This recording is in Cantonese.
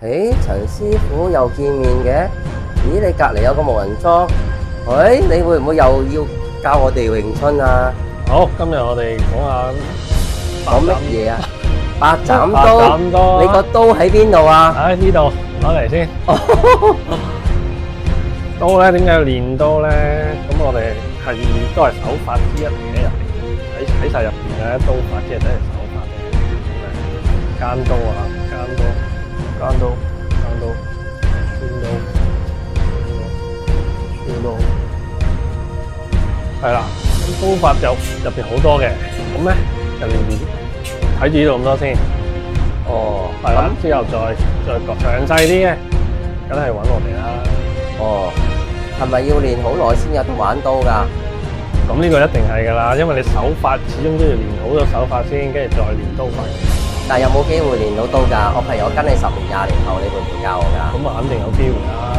誒，陳師傅又見面嘅。咦，你隔離有個木人樁，誒，你會唔會又要教我哋詠春啊？好，今日我哋講乜嘢啊？八斬八刀，斬刀你個刀喺邊度啊？喺呢度攞嚟先。刀咧，點解要練刀咧？咁我哋都係手法之一嚟嘅，入邊喺晒入邊嘅刀法，即係都係手法嘅。間刀啊，間刀，間刀，間刀，穿刀，穿刀，係啦。刀法就入邊好多嘅，咁咧就練住睇住呢度咁多先。哦，係啦，之後再詳細啲嘅，梗係揾我哋啦。哦，係咪要練好耐先有得玩刀㗎？咁呢個一定係㗎啦，因為你手法始終都要練好咗手法先，跟住再練刀法。但係有冇機會練到刀㗎？我譬如我跟你10年20年後，你會唔會教我㗎？咁啊，肯定有機會啦。